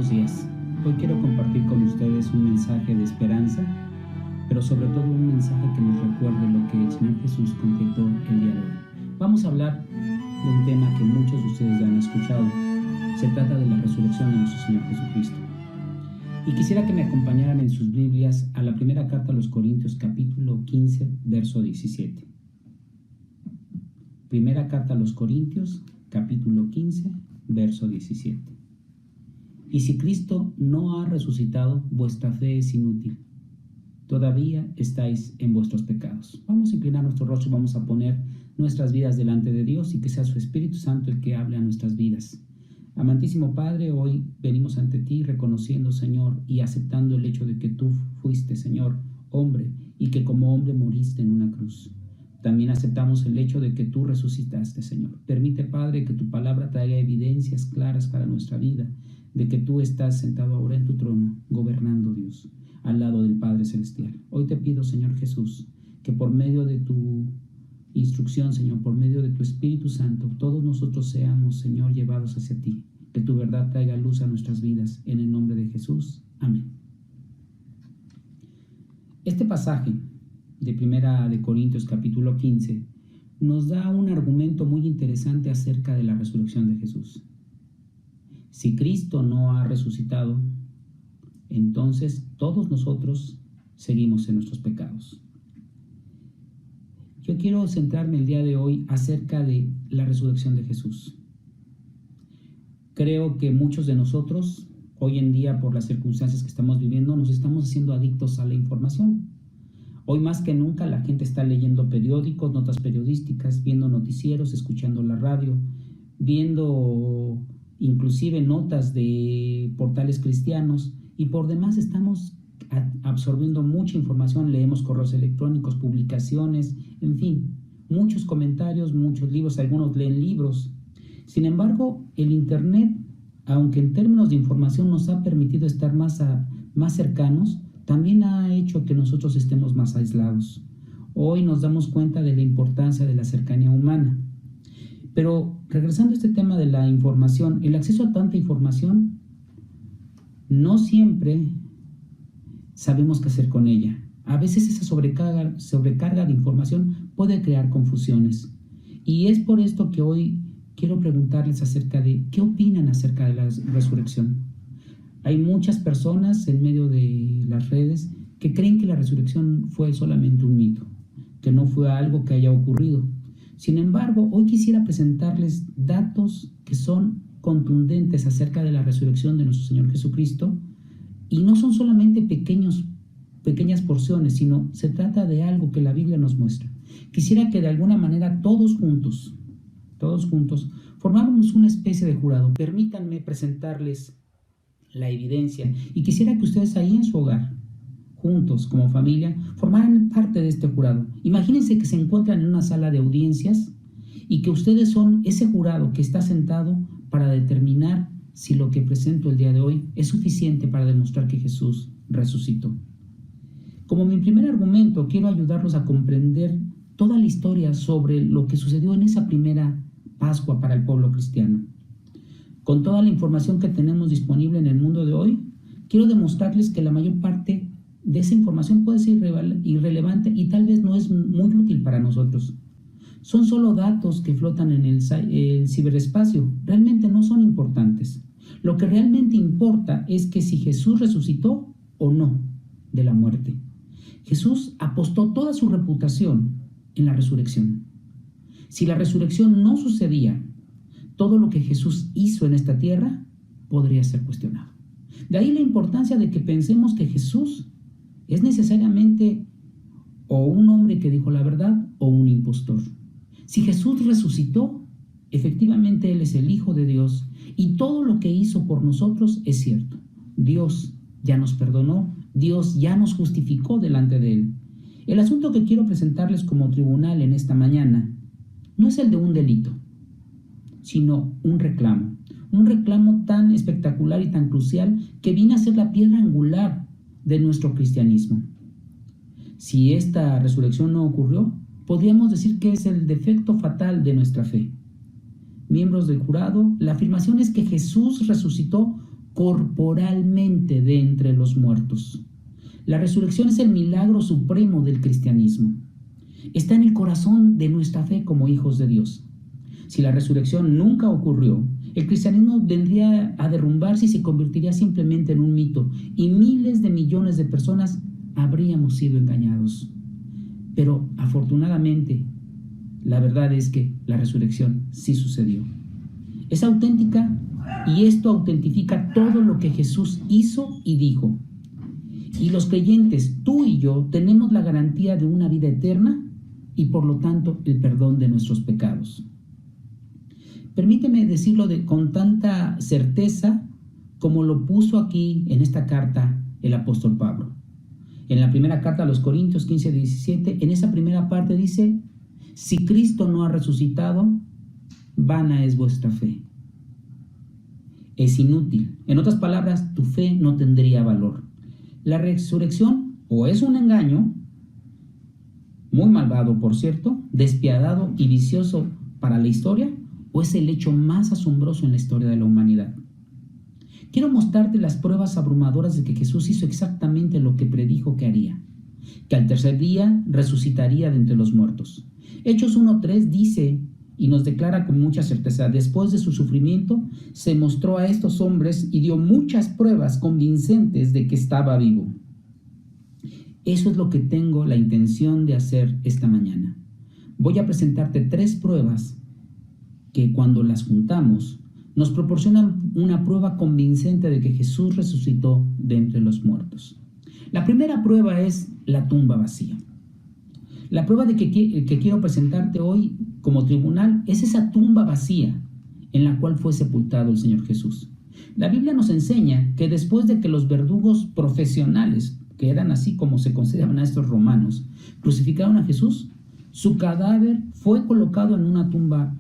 buenos días. Hoy quiero compartir con ustedes un mensaje de esperanza, pero sobre todo un mensaje que nos recuerde lo que el Señor Jesús concretó el día de hoy. Vamos a hablar de un tema que muchos de ustedes ya han escuchado. Se trata de la resurrección de nuestro Señor Jesucristo. Y quisiera que me acompañaran en sus Biblias a la primera carta a los Corintios, capítulo 15, verso 17. Primera carta a los Corintios, capítulo 15, verso 17. Y si Cristo no ha resucitado, vuestra fe es inútil. Todavía estáis en vuestros pecados. Vamos a inclinar nuestro rostro y vamos a poner nuestras vidas delante de Dios y que sea su Espíritu Santo el que hable a nuestras vidas. Amantísimo Padre, hoy venimos ante ti reconociendo, Señor, y aceptando el hecho de que tú fuiste, Señor, hombre y que como hombre moriste en una cruz. También aceptamos el hecho de que tú resucitaste, Señor. Permite, Padre, que tu palabra traiga evidencias claras para nuestra vida, de que tú estás sentado ahora en tu trono, gobernando, Dios, al lado del Padre Celestial. Hoy te pido, Señor Jesús, que por medio de tu instrucción, Señor, por medio de tu Espíritu Santo, todos nosotros seamos, Señor, llevados hacia ti. Que tu verdad traiga luz a nuestras vidas, en el nombre de Jesús. Amén. Este pasaje de Primera de Corintios capítulo 15 nos da un argumento muy interesante acerca de la resurrección de Jesús. Si Cristo no ha resucitado, entonces todos nosotros seguimos en nuestros pecados. Yo quiero centrarme el día de hoy acerca de la resurrección de Jesús. Creo que muchos de nosotros, hoy en día, por las circunstancias que estamos viviendo, nos estamos haciendo adictos a la información. Hoy más que nunca la gente está leyendo periódicos, notas periodísticas, viendo noticieros, escuchando la radio, viendo inclusive notas de portales cristianos, y por demás estamos absorbiendo mucha información. Leemos correos electrónicos, publicaciones, en fin, muchos comentarios, muchos libros, algunos leen libros. Sin embargo, el Internet, aunque en términos de información nos ha permitido estar más cercanos, también ha hecho que nosotros estemos más aislados. Hoy nos damos cuenta de la importancia de la cercanía humana. Pero regresando a este tema de la información, el acceso a tanta información, no siempre sabemos qué hacer con ella. A veces esa sobrecarga de información puede crear confusiones. Y es por esto que hoy quiero preguntarles acerca de qué opinan acerca de la resurrección. Hay muchas personas en medio de las redes que creen que la resurrección fue solamente un mito, que no fue algo que haya ocurrido. Sin embargo, hoy quisiera presentarles datos que son contundentes acerca de la resurrección de nuestro Señor Jesucristo, y no son solamente pequeñas porciones, sino se trata de algo que la Biblia nos muestra. Quisiera que de alguna manera todos juntos, formáramos una especie de jurado. Permítanme presentarles la evidencia y quisiera que ustedes ahí en su hogar, juntos como familia, formaran parte de este jurado. Imagínense que se encuentran en una sala de audiencias y que ustedes son ese jurado que está sentado para determinar si lo que presento el día de hoy es suficiente para demostrar que Jesús resucitó. Como mi primer argumento, quiero ayudarlos a comprender toda la historia sobre lo que sucedió en esa primera Pascua para el pueblo cristiano. Con toda la información que tenemos disponible en el mundo de hoy, quiero demostrarles que la mayor parte de esa información puede ser irrelevante y tal vez no es muy útil para nosotros. Son solo datos que flotan en el ciberespacio, realmente no son importantes. Lo que realmente importa es que si Jesús resucitó o no de la muerte. Jesús apostó toda su reputación en la resurrección. Si la resurrección no sucedía, todo lo que Jesús hizo en esta tierra podría ser cuestionado. De ahí la importancia de que pensemos que Jesús es necesariamente o un hombre que dijo la verdad o un impostor. Si Jesús resucitó, efectivamente Él es el Hijo de Dios y todo lo que hizo por nosotros es cierto. Dios ya nos perdonó, Dios ya nos justificó delante de Él. El asunto que quiero presentarles como tribunal en esta mañana no es el de un delito, sino un reclamo tan espectacular y tan crucial que viene a ser la piedra angular de nuestro cristianismo. Si esta resurrección no ocurrió, podríamos decir que es el defecto fatal de nuestra fe. Miembros del jurado, la afirmación es que Jesús resucitó corporalmente de entre los muertos. La resurrección es el milagro supremo del cristianismo. Está en el corazón de nuestra fe como hijos de Dios. Si la resurrección nunca ocurrió, el cristianismo vendría a derrumbarse y se convertiría simplemente en un mito, y miles de millones de personas habríamos sido engañados. Pero afortunadamente, la verdad es que la resurrección sí sucedió. Es auténtica y esto autentifica todo lo que Jesús hizo y dijo. Y los creyentes, tú y yo, tenemos la garantía de una vida eterna y por lo tanto el perdón de nuestros pecados. Permíteme decirlo con tanta certeza como lo puso aquí en esta carta el apóstol Pablo. En la primera carta a los Corintios 15-17, en esa primera parte dice: si Cristo no ha resucitado, vana es vuestra fe. Es inútil. En otras palabras, tu fe no tendría valor. La resurrección o es un engaño, muy malvado por cierto, despiadado y vicioso para la historia, o es el hecho más asombroso en la historia de la humanidad. Quiero mostrarte las pruebas abrumadoras de que Jesús hizo exactamente lo que predijo que haría, que al tercer día resucitaría de entre los muertos. Hechos 1:3 dice y nos declara con mucha certeza: después de su sufrimiento se mostró a estos hombres y dio muchas pruebas convincentes de que estaba vivo. Eso es lo que tengo la intención de hacer esta mañana. Voy a presentarte 3 pruebas que cuando las juntamos nos proporcionan una prueba convincente de que Jesús resucitó de entre los muertos. La primera prueba es la tumba vacía. La prueba de que quiero presentarte hoy como tribunal es esa tumba vacía en la cual fue sepultado el Señor Jesús. La Biblia nos enseña que después de que los verdugos profesionales, que eran así como se consideraban a estos romanos, crucificaron a Jesús, su cadáver fue colocado en una tumba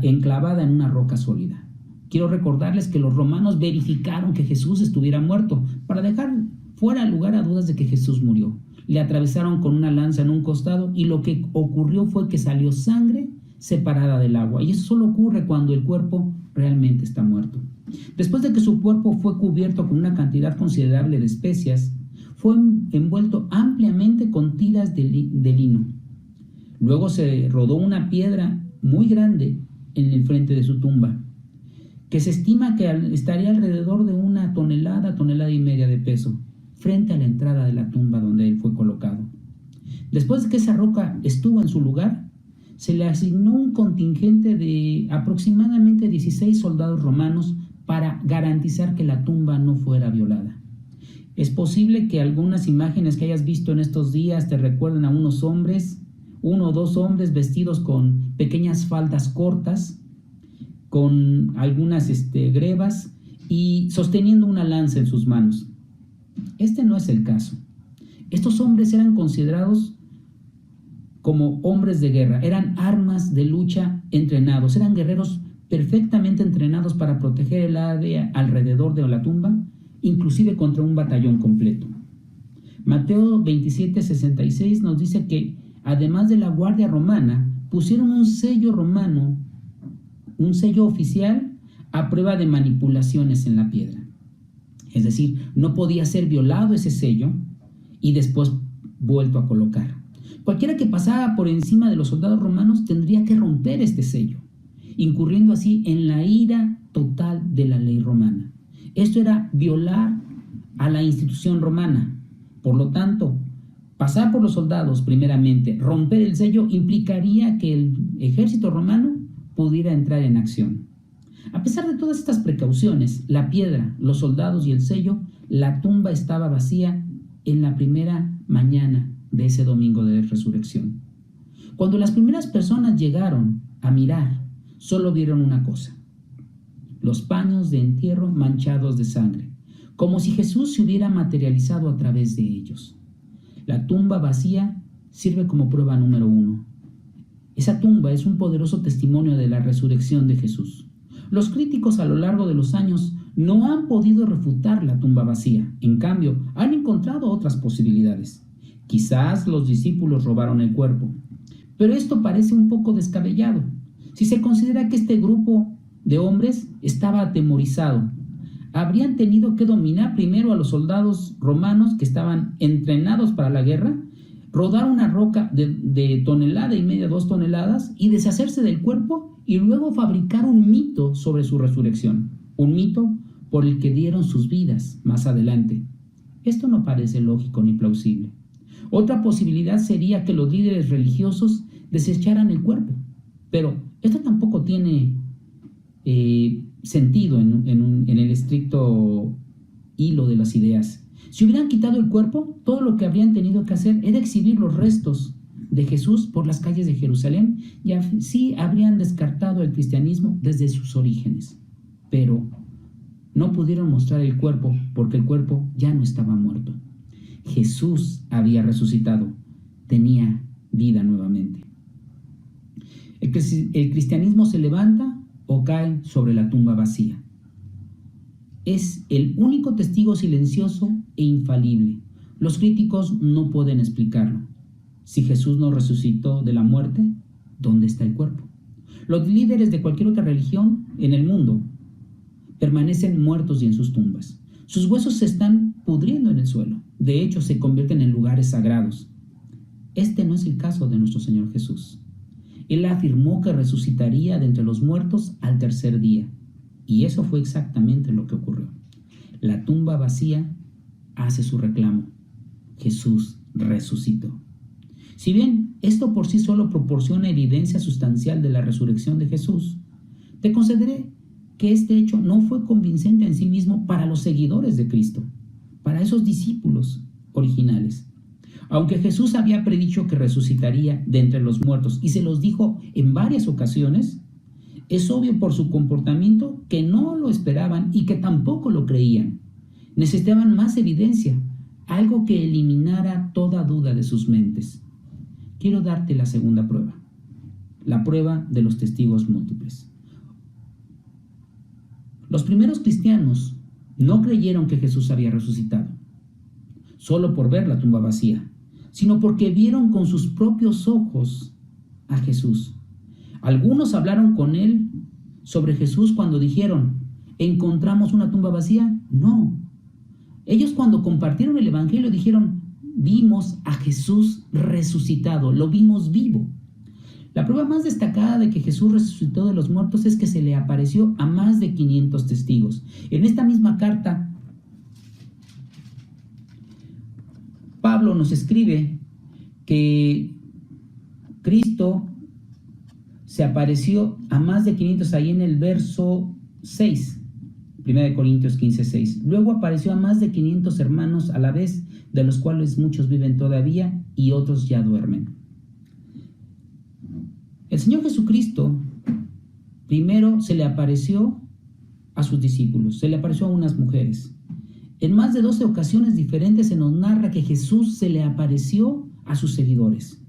enclavada en una roca sólida. Quiero recordarles que los romanos verificaron que Jesús estuviera muerto para dejar fuera lugar a dudas de que Jesús murió. Le atravesaron con una lanza en un costado y lo que ocurrió fue que salió sangre separada del agua. Y eso solo ocurre cuando el cuerpo realmente está muerto. Después de que su cuerpo fue cubierto con una cantidad considerable de especias, fue envuelto ampliamente con tiras de lino. Luego se rodó una piedra muy grande en el frente de su tumba, que se estima que estaría alrededor de una tonelada y media de peso, frente a la entrada de la tumba donde él fue colocado. Después de que esa roca estuvo en su lugar, se le asignó un contingente de aproximadamente 16 soldados romanos para garantizar que la tumba no fuera violada. Es posible que algunas imágenes que hayas visto en estos días te recuerden a uno o dos hombres vestidos con pequeñas faldas cortas, con algunas grebas y sosteniendo una lanza en sus manos. Este no es el caso. Estos hombres eran considerados como hombres de guerra, eran armas de lucha entrenados, eran guerreros perfectamente entrenados para proteger el área alrededor de la tumba, inclusive contra un batallón completo. Mateo 27:66 nos dice que además de la guardia romana, pusieron un sello romano, un sello oficial a prueba de manipulaciones en la piedra. Es decir, no podía ser violado ese sello y después vuelto a colocar. Cualquiera que pasara por encima de los soldados romanos tendría que romper este sello, incurriendo así en la ira total de la ley romana. Esto era violar a la institución romana. Por lo tanto, pasar por los soldados primeramente, romper el sello, implicaría que el ejército romano pudiera entrar en acción. A pesar de todas estas precauciones, la piedra, los soldados y el sello, la tumba estaba vacía en la primera mañana de ese domingo de resurrección. Cuando las primeras personas llegaron a mirar, solo vieron una cosa: los paños de entierro manchados de sangre, como si Jesús se hubiera materializado a través de ellos. La tumba vacía sirve como prueba número 1. Esa tumba es un poderoso testimonio de la resurrección de Jesús. Los críticos a lo largo de los años no han podido refutar la tumba vacía. En cambio, han encontrado otras posibilidades. Quizás los discípulos robaron el cuerpo, pero esto parece un poco descabellado. Si se considera que este grupo de hombres estaba atemorizado. Habrían tenido que dominar primero a los soldados romanos que estaban entrenados para la guerra, rodar una roca de tonelada y media, 2 toneladas, y deshacerse del cuerpo y luego fabricar un mito sobre su resurrección, un mito por el que dieron sus vidas más adelante. Esto no parece lógico ni plausible. Otra posibilidad sería que los líderes religiosos desecharan el cuerpo, pero esto tampoco tiene sentido en el estricto hilo de las ideas. Si hubieran quitado el cuerpo, todo lo que habrían tenido que hacer era exhibir los restos de Jesús por las calles de Jerusalén y así habrían descartado el cristianismo desde sus orígenes. Pero no pudieron mostrar el cuerpo porque el cuerpo ya no estaba muerto. Jesús había resucitado, tenía vida nuevamente. El cristianismo se levanta o cae sobre la tumba vacía. Es el único testigo silencioso e infalible. Los críticos no pueden explicarlo. Si Jesús no resucitó de la muerte, ¿dónde está el cuerpo? Los líderes de cualquier otra religión en el mundo permanecen muertos y en sus tumbas. Sus huesos se están pudriendo en el suelo. De hecho, se convierten en lugares sagrados. Este no es el caso de nuestro Señor Jesús. Él afirmó que resucitaría de entre los muertos al tercer día. Y eso fue exactamente lo que ocurrió. La tumba vacía hace su reclamo. Jesús resucitó. Si bien esto por sí solo proporciona evidencia sustancial de la resurrección de Jesús, te concederé que este hecho no fue convincente en sí mismo para los seguidores de Cristo, para esos discípulos originales. Aunque Jesús había predicho que resucitaría de entre los muertos y se los dijo en varias ocasiones, es obvio por su comportamiento que no lo esperaban y que tampoco lo creían. Necesitaban más evidencia, algo que eliminara toda duda de sus mentes. Quiero darte la segunda prueba, la prueba de los testigos múltiples. Los primeros cristianos no creyeron que Jesús había resucitado, solo por ver la tumba vacía, sino porque vieron con sus propios ojos a Jesús. Algunos hablaron con él sobre Jesús cuando dijeron, ¿encontramos una tumba vacía? No. Ellos cuando compartieron el evangelio dijeron, vimos a Jesús resucitado, lo vimos vivo. La prueba más destacada de que Jesús resucitó de los muertos es que se le apareció a más de 500 testigos. En esta misma carta, Pablo nos escribe que Cristo se apareció a más de 500 ahí en el verso 6, 1 Corintios 15, 6. Luego apareció a más de 500 hermanos a la vez, de los cuales muchos viven todavía y otros ya duermen. El Señor Jesucristo primero se le apareció a sus discípulos, se le apareció a unas mujeres. En más de 12 ocasiones diferentes se nos narra que Jesús se le apareció a sus seguidores.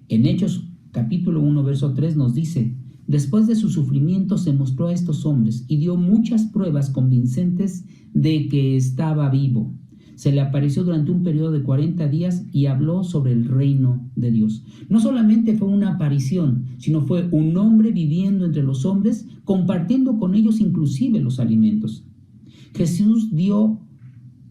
En Hechos capítulo 1, verso 3 nos dice, después de su sufrimiento se mostró a estos hombres y dio muchas pruebas convincentes de que estaba vivo. Se le apareció durante un periodo de 40 días y habló sobre el reino de Dios. No solamente fue una aparición, sino fue un hombre viviendo entre los hombres, compartiendo con ellos inclusive los alimentos. Jesús dio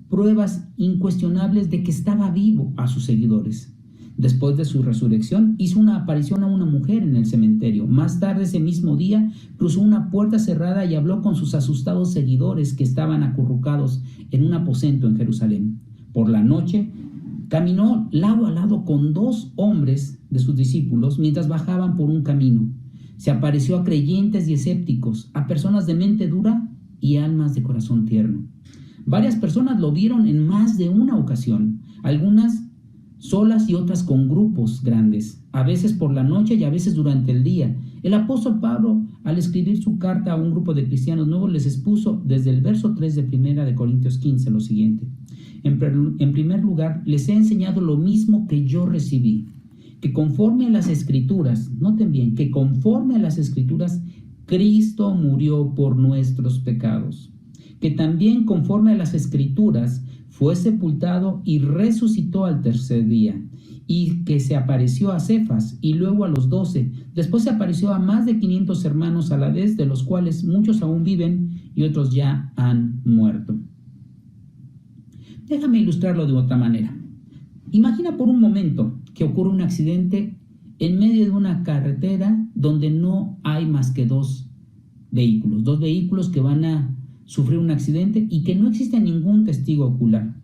pruebas incuestionables de que estaba vivo a sus seguidores. Después de su resurrección, hizo una aparición a una mujer en el cementerio. Más tarde ese mismo día, cruzó una puerta cerrada y habló con sus asustados seguidores que estaban acurrucados en un aposento en Jerusalén. Por la noche, caminó lado a lado con 2 hombres de sus discípulos mientras bajaban por un camino. Se apareció a creyentes y escépticos, a personas de mente dura y almas de corazón tierno. Varias personas lo vieron en más de una ocasión, algunas solas y otras con grupos grandes, a veces por la noche y a veces durante el día. El apóstol Pablo, al escribir su carta a un grupo de cristianos nuevos, les expuso desde el verso 3 de 1 Corintios 15 lo siguiente. En primer lugar, les he enseñado lo mismo que yo recibí, que conforme a las Escrituras, noten bien, que conforme a las Escrituras, Cristo murió por nuestros pecados, que también conforme a las Escrituras, fue sepultado y resucitó al tercer día, y que se apareció a Cefas y luego a los 12. Después se apareció a más de 500 hermanos a la vez, de los cuales muchos aún viven y otros ya han muerto. Déjame ilustrarlo de otra manera. Imagina por un momento que ocurre un accidente en medio de una carretera donde no hay más que dos vehículos que van a sufrir un accidente y que no existe ningún testigo ocular.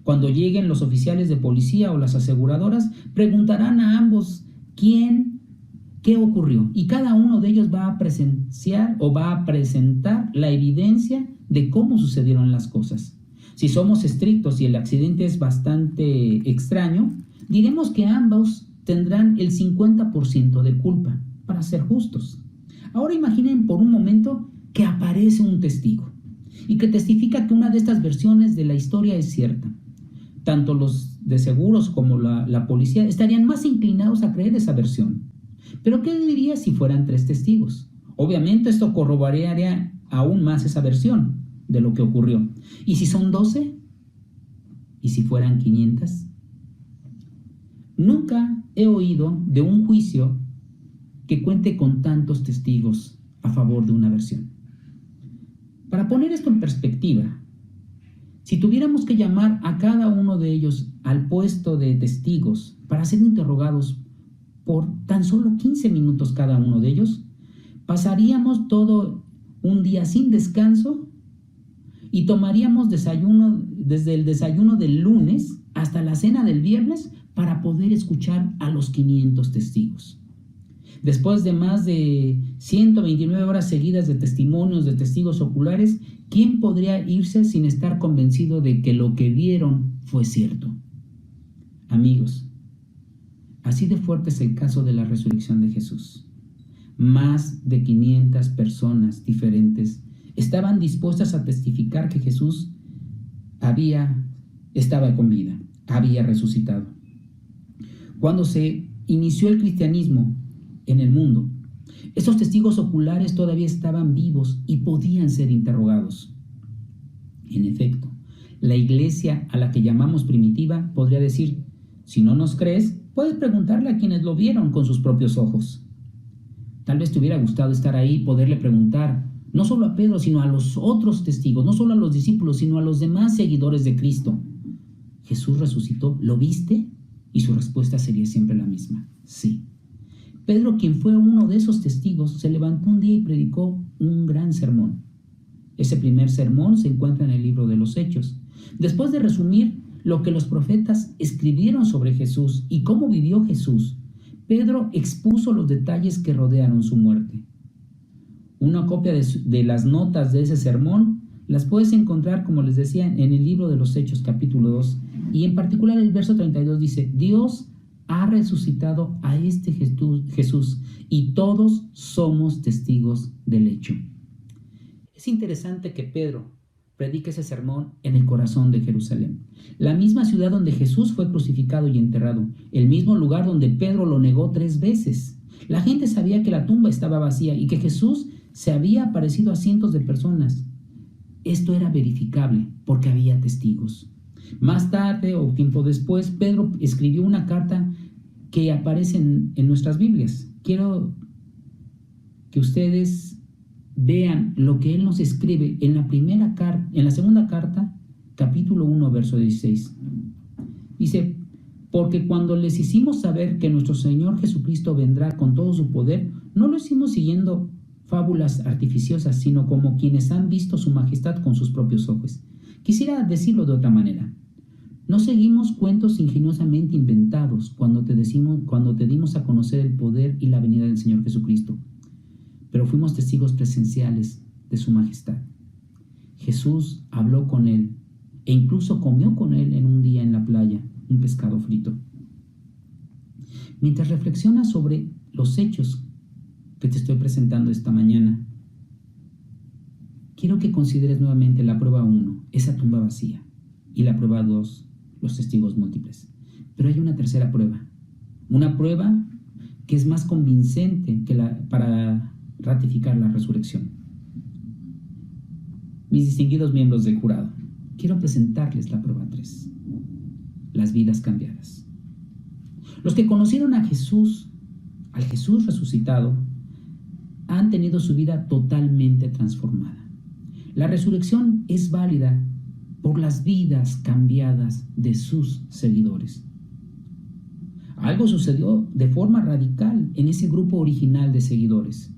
Cuando lleguen los oficiales de policía o las aseguradoras, preguntarán a ambos qué ocurrió, y cada uno de ellos va a presenciar o va a presentar la evidencia de cómo sucedieron las cosas. Si somos estrictos y el accidente es bastante extraño, diremos que ambos tendrán el 50% de culpa, para ser justos. Ahora imaginen por un momento que aparece un testigo y que testifica que una de estas versiones de la historia es cierta. Tanto los de seguros como la policía estarían más inclinados a creer esa versión. Pero ¿qué diría si fueran 3 testigos? Obviamente esto corroboraría aún más esa versión de lo que ocurrió. ¿Y si son 12? ¿Y si fueran 500? Nunca he oído de un juicio que cuente con tantos testigos a favor de una versión. Para poner esto en perspectiva, si tuviéramos que llamar a cada uno de ellos al puesto de testigos para ser interrogados por tan solo 15 minutos cada uno de ellos, pasaríamos todo un día sin descanso y tomaríamos desayuno desde el desayuno del lunes hasta la cena del viernes para poder escuchar a los 500 testigos. Después de más de 129 horas seguidas de testimonios de testigos oculares, ¿quién podría irse sin estar convencido de que lo que vieron fue cierto? Amigos, así de fuerte es el caso de la resurrección de Jesús. Más de 500 personas diferentes estaban dispuestas a testificar que Jesús estaba con vida, había resucitado. Cuando se inició el cristianismo en el mundo, estos testigos oculares todavía estaban vivos y podían ser interrogados. En efecto, la iglesia a la que llamamos primitiva podría decir: si no nos crees, puedes preguntarle a quienes lo vieron con sus propios ojos. Tal vez te hubiera gustado estar ahí y poderle preguntar, no solo a Pedro, sino a los otros testigos, no solo a los discípulos, sino a los demás seguidores de Cristo: ¿Jesús resucitó? ¿Lo viste? Y su respuesta sería siempre la misma: sí. Pedro, quien fue uno de esos testigos, se levantó un día y predicó un gran sermón. Ese primer sermón se encuentra en el libro de los Hechos. Después de resumir lo que los profetas escribieron sobre Jesús y cómo vivió Jesús, Pedro expuso los detalles que rodearon su muerte. Una copia de las notas de ese sermón las puedes encontrar, como les decía, en el libro de los Hechos, capítulo 2, y en particular el verso 32 dice: Dios ha resucitado a este Jesús y todos somos testigos del hecho. Es interesante que Pedro predique ese sermón en el corazón de Jerusalén, la misma ciudad donde Jesús fue crucificado y enterrado, el mismo lugar donde Pedro lo negó 3 veces. La gente sabía que la tumba estaba vacía y que Jesús se había aparecido a cientos de personas. Esto era verificable porque había testigos. Más tarde o tiempo después, Pedro escribió una carta que aparece en nuestras Biblias. Quiero que ustedes vean lo que él nos escribe en la segunda carta, capítulo 1, verso 16. Dice: porque cuando les hicimos saber que nuestro Señor Jesucristo vendrá con todo su poder, no lo hicimos siguiendo fábulas artificiosas, sino como quienes han visto su majestad con sus propios ojos. Quisiera decirlo de otra manera: no seguimos cuentos ingeniosamente inventados cuando te dimos a conocer el poder y la venida del Señor Jesucristo, pero fuimos testigos presenciales de su majestad. Jesús habló con él e incluso comió con él en un día en la playa un pescado frito. Mientras reflexionas sobre los hechos que te estoy presentando esta mañana, quiero que consideres nuevamente la prueba 1, esa tumba vacía, y la prueba 2, los testigos múltiples. Pero hay una tercera prueba, una prueba que es más convincente para ratificar la resurrección. Mis distinguidos miembros del jurado, quiero presentarles la prueba 3, las vidas cambiadas. Los que conocieron a Jesús, al Jesús resucitado, han tenido su vida totalmente transformada. La resurrección es válida por las vidas cambiadas de sus seguidores. Algo sucedió de forma radical en ese grupo original de seguidores.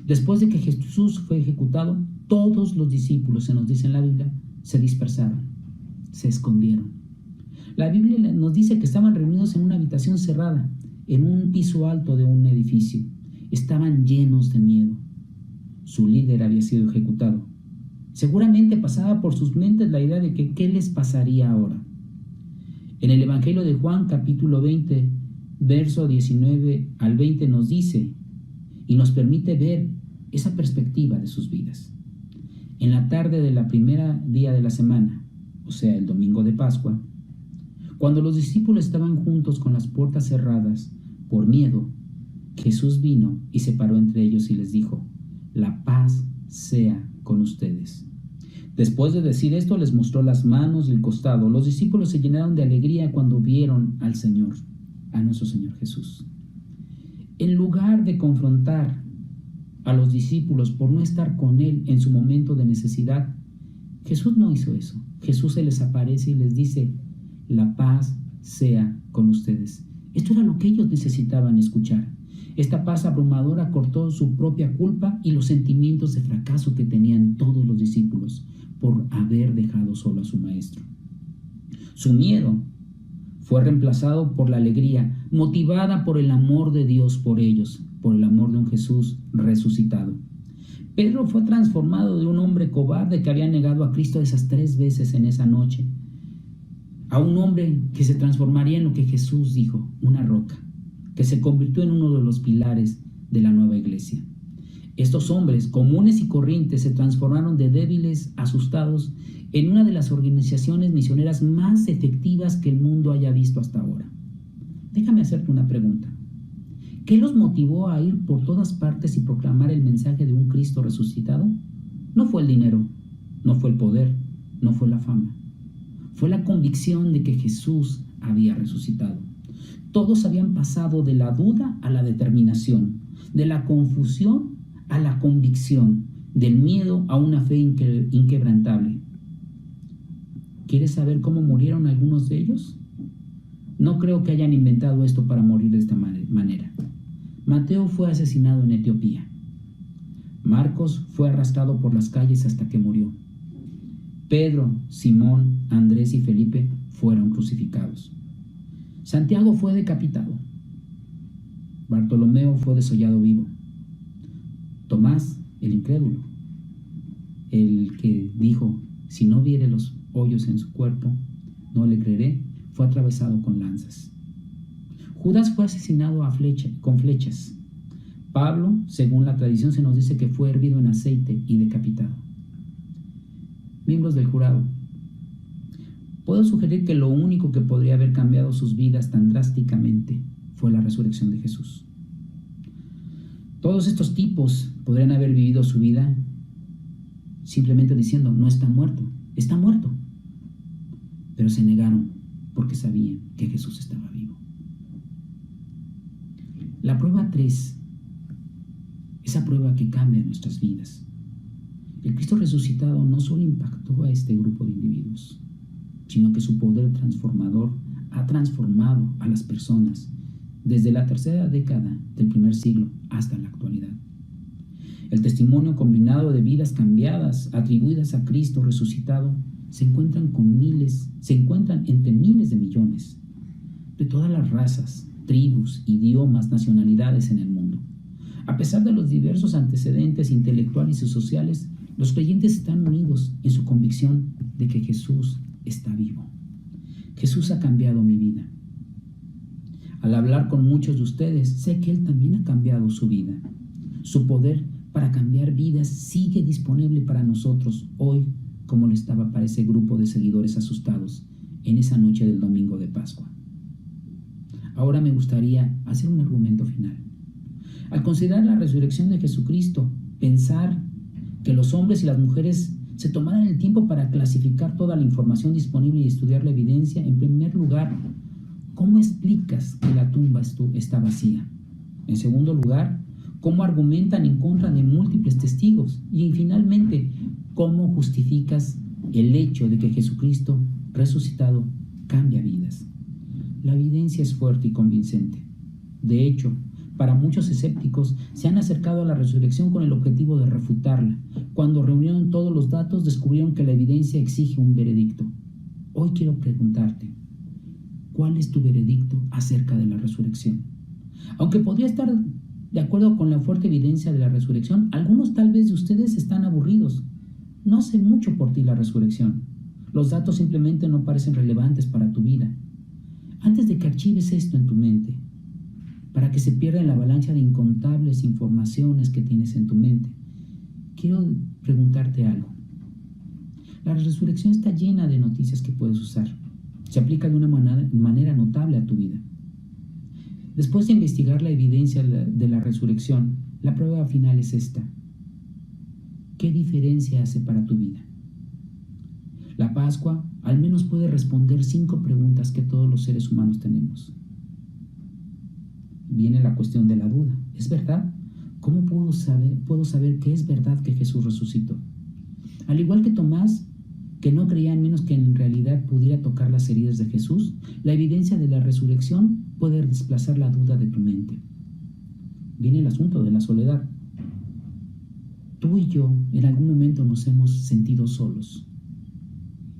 Después de que Jesús fue ejecutado, todos los discípulos, se nos dice en la Biblia, se dispersaron, se escondieron. La Biblia nos dice que estaban reunidos en una habitación cerrada, en un piso alto de un edificio. Estaban llenos de miedo. Su líder había sido ejecutado. Seguramente pasaba por sus mentes la idea de que qué les pasaría ahora. En el Evangelio de Juan, capítulo 20, verso 19 al 20, nos dice y nos permite ver esa perspectiva de sus vidas. En la tarde de la primera día de la semana, o sea, el domingo de Pascua, cuando los discípulos estaban juntos con las puertas cerradas por miedo, Jesús vino y se paró entre ellos y les dijo: la paz sea con ustedes. Después de decir esto, les mostró las manos y el costado. Los discípulos se llenaron de alegría cuando vieron al Señor, a nuestro Señor Jesús. En lugar de confrontar a los discípulos por no estar con Él en su momento de necesidad, Jesús no hizo eso. Jesús se les aparece y les dice: la paz sea con ustedes. Esto era lo que ellos necesitaban escuchar. Esta paz abrumadora cortó su propia culpa y los sentimientos de fracaso que tenían todos los discípulos por haber dejado solo a su maestro. Su miedo fue reemplazado por la alegría, motivada por el amor de Dios por ellos, por el amor de un Jesús resucitado. Pedro fue transformado de un hombre cobarde que había negado a Cristo esas 3 veces en esa noche, a un hombre que se transformaría en lo que Jesús dijo, una roca, que se convirtió en uno de los pilares de la nueva iglesia. Estos hombres comunes y corrientes se transformaron de débiles, asustados, en una de las organizaciones misioneras más efectivas que el mundo haya visto hasta ahora. Déjame hacerte una pregunta. ¿Qué los motivó a ir por todas partes y proclamar el mensaje de un Cristo resucitado? No fue el dinero, no fue el poder, no fue la fama. Fue la convicción de que Jesús había resucitado. Todos habían pasado de la duda a la determinación, de la confusión a la convicción, del miedo a una fe inquebrantable. ¿Quieres saber cómo murieron algunos de ellos? No creo que hayan inventado esto para morir de esta manera. Mateo fue asesinado en Etiopía. Marcos fue arrastrado por las calles hasta que murió. Pedro, Simón, Andrés y Felipe fueron crucificados. Santiago fue decapitado. Bartolomeo fue desollado vivo. Tomás, el incrédulo, el que dijo: si no viere los hoyos en su cuerpo, no le creeré, fue atravesado con lanzas. Judas fue asesinado con flechas. Pablo, según la tradición, se nos dice que fue hervido en aceite y decapitado. Miembros del jurado, puedo sugerir que lo único que podría haber cambiado sus vidas tan drásticamente fue la resurrección de Jesús. Todos estos tipos podrían haber vivido su vida simplemente diciendo: no está muerto, está muerto. Pero se negaron porque sabían que Jesús estaba vivo. La prueba 3, esa prueba que cambia nuestras vidas. El Cristo resucitado no solo impactó a este grupo de individuos, sino que su poder transformador ha transformado a las personas desde la tercera década del primer siglo hasta la actualidad. El testimonio combinado de vidas cambiadas, atribuidas a Cristo resucitado, se encuentran entre miles de millones de todas las razas, tribus, idiomas, nacionalidades en el mundo. A pesar de los diversos antecedentes intelectuales y sociales, los creyentes están unidos en su convicción de que Jesús está vivo. Jesús ha cambiado mi vida. Al hablar con muchos de ustedes, sé que Él también ha cambiado su vida. Su poder para cambiar vidas sigue disponible para nosotros hoy, como lo estaba para ese grupo de seguidores asustados en esa noche del domingo de Pascua. Ahora me gustaría hacer un argumento final. Al considerar la resurrección de Jesucristo, pensar que los hombres y las mujeres se tomaran el tiempo para clasificar toda la información disponible y estudiar la evidencia, en primer lugar, ¿cómo explicas que la tumba está vacía? En segundo lugar, ¿cómo argumentan en contra de múltiples testigos? Y finalmente, ¿cómo justificas el hecho de que Jesucristo resucitado cambia vidas? La evidencia es fuerte y convincente. De hecho, para muchos escépticos se han acercado a la resurrección con el objetivo de refutarla. Cuando reunieron todos los datos, descubrieron que la evidencia exige un veredicto. Hoy quiero preguntarte, ¿cuál es tu veredicto acerca de la resurrección? Aunque podría estar de acuerdo con la fuerte evidencia de la resurrección, algunos tal vez de ustedes están aburridos. No hace mucho por ti la resurrección. Los datos simplemente no parecen relevantes para tu vida. Antes de que archives esto en tu mente, para que se pierda en la avalancha de incontables informaciones que tienes en tu mente, quiero preguntarte algo. La resurrección está llena de noticias que puedes usar. Se aplica de una manera notable a tu vida. Después de investigar la evidencia de la resurrección, la prueba final es esta. ¿Qué diferencia hace para tu vida? La Pascua al menos puede responder 5 preguntas que todos los seres humanos tenemos. Viene la cuestión de la duda. ¿Es verdad? ¿Cómo puedo saber que es verdad que Jesús resucitó? Al igual que Tomás, que no creía en menos que en realidad pudiera tocar las heridas de Jesús, la evidencia de la resurrección puede desplazar la duda de tu mente. Viene el asunto de la soledad. Tú y yo en algún momento nos hemos sentido solos.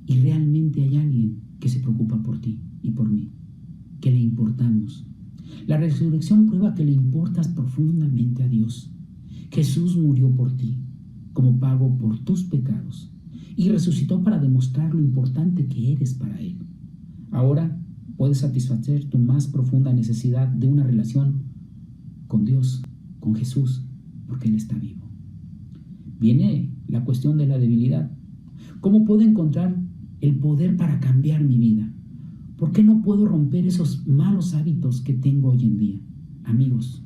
Y realmente hay alguien que se preocupa por ti y por mí, que le importamos. La resurrección prueba que le importas profundamente a Dios. Jesús murió por ti, como pago por tus pecados, y resucitó para demostrar lo importante que eres para Él. Ahora puedes satisfacer tu más profunda necesidad de una relación con Dios, con Jesús, porque Él está vivo. Viene la cuestión de la debilidad. ¿Cómo puedo encontrar el poder para cambiar mi vida? ¿Por qué no puedo romper esos malos hábitos que tengo hoy en día? Amigos,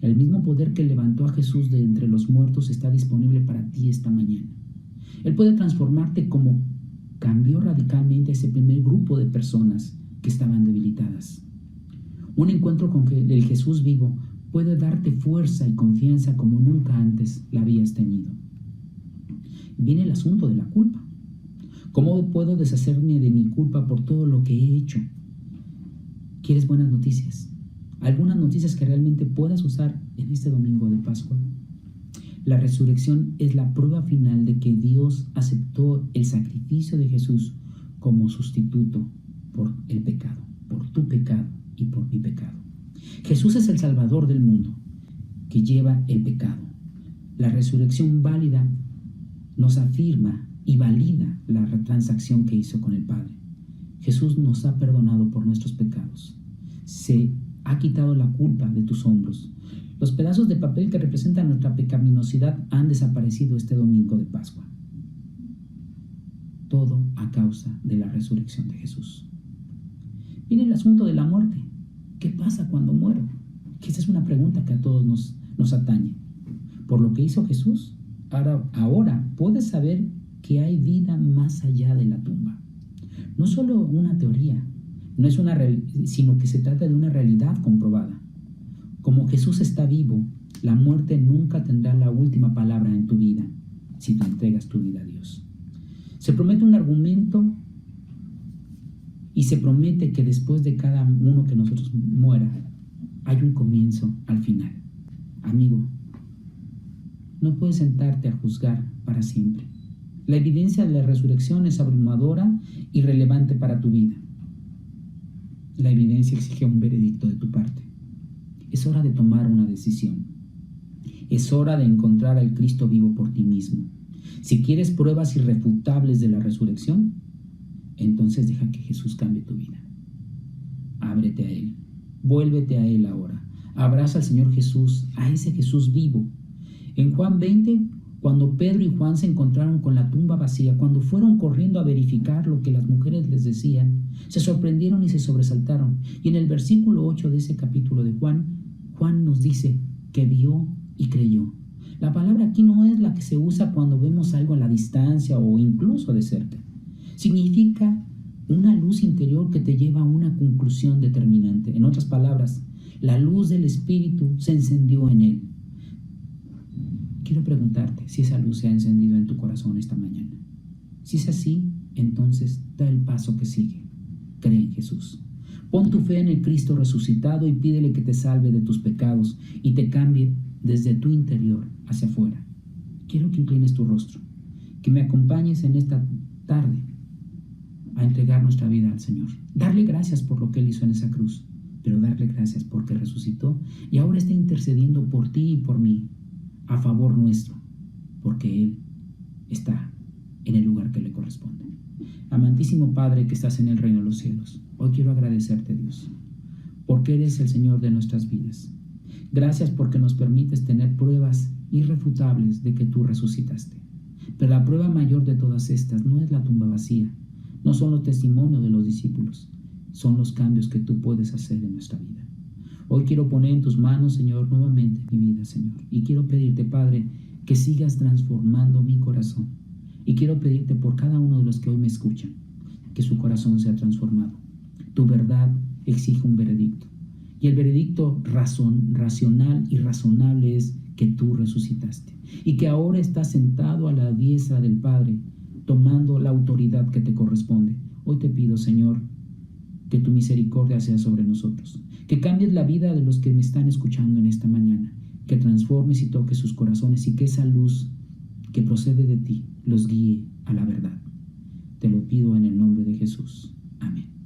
el mismo poder que levantó a Jesús de entre los muertos está disponible para ti esta mañana. Él puede transformarte como cambió radicalmente a ese primer grupo de personas que estaban debilitadas. Un encuentro con el Jesús vivo puede darte fuerza y confianza como nunca antes la habías tenido. Viene el asunto de la culpa. ¿Cómo puedo deshacerme de mi culpa por todo lo que he hecho? ¿Quieres buenas noticias? Algunas noticias que realmente puedas usar en este domingo de Pascua. La resurrección es la prueba final de que Dios aceptó el sacrificio de Jesús como sustituto por el pecado, por tu pecado y por mi pecado. Jesús es el Salvador del mundo que lleva el pecado. La resurrección válida nos afirma y valida la transacción que hizo con el Padre. Jesús nos ha perdonado por nuestros pecados. Se ha quitado la culpa de tus hombros. Los pedazos de papel que representan nuestra pecaminosidad han desaparecido este domingo de Pascua. Todo a causa de la resurrección de Jesús. Viene el asunto de la muerte. ¿Qué pasa cuando muero? Que esa es una pregunta que a todos nos atañe. Por lo que hizo Jesús, ahora puedes saber que hay vida más allá de la tumba. No solo una teoría, sino que se trata de una realidad comprobada. Como Jesús está vivo, la muerte nunca tendrá la última palabra en tu vida si tú entregas tu vida a Dios. Se promete un argumento y se promete que después de cada uno que nosotros muera, hay un comienzo al final. Amigo, no puedes sentarte a juzgar para siempre. La evidencia de la resurrección es abrumadora y relevante para tu vida. La evidencia exige un veredicto de tu parte. Es hora de tomar una decisión. Es hora de encontrar al Cristo vivo por ti mismo. Si quieres pruebas irrefutables de la resurrección, entonces deja que Jesús cambie tu vida. Ábrete a Él. Vuélvete a Él ahora. Abraza al Señor Jesús, a ese Jesús vivo. En Juan 20, cuando Pedro y Juan se encontraron con la tumba vacía, cuando fueron corriendo a verificar lo que las mujeres les decían, se sorprendieron y se sobresaltaron. Y en el versículo 8 de ese capítulo de Juan nos dice que vio y creyó. La palabra aquí no es la que se usa cuando vemos algo a la distancia o incluso de cerca. Significa una luz interior que te lleva a una conclusión determinante. En otras palabras, la luz del Espíritu se encendió en él. Quiero preguntarte si esa luz se ha encendido en tu corazón esta mañana. Si es así, entonces da el paso que sigue. Cree en Jesús. Pon tu fe en el Cristo resucitado y pídele que te salve de tus pecados y te cambie desde tu interior hacia afuera. Quiero que inclines tu rostro, que me acompañes en esta tarde a entregar nuestra vida al Señor. Darle gracias por lo que Él hizo en esa cruz, pero darle gracias porque resucitó y ahora está intercediendo por ti y por mí a favor nuestro, porque Él está en el lugar que le corresponde. Amantísimo Padre que estás en el reino de los cielos, hoy quiero agradecerte, Dios, porque eres el Señor de nuestras vidas. Gracias porque nos permites tener pruebas irrefutables de que tú resucitaste. Pero la prueba mayor de todas estas no es la tumba vacía, no son los testimonios de los discípulos, son los cambios que tú puedes hacer en nuestra vida. Hoy quiero poner en tus manos, Señor, nuevamente mi vida, Señor. Y quiero pedirte, Padre, que sigas transformando mi corazón. Y quiero pedirte por cada uno de los que hoy me escuchan, que su corazón sea transformado. Tu verdad exige un veredicto. Y el veredicto racional y razonable es que tú resucitaste. Y que ahora estás sentado a la diestra del Padre, tomando la autoridad que te corresponde. Hoy te pido, Señor, que tu misericordia sea sobre nosotros. Que cambies la vida de los que me están escuchando en esta mañana. Que transformes y toques sus corazones y que esa luz que procede de ti los guíe a la verdad. Te lo pido en el nombre de Jesús. Amén.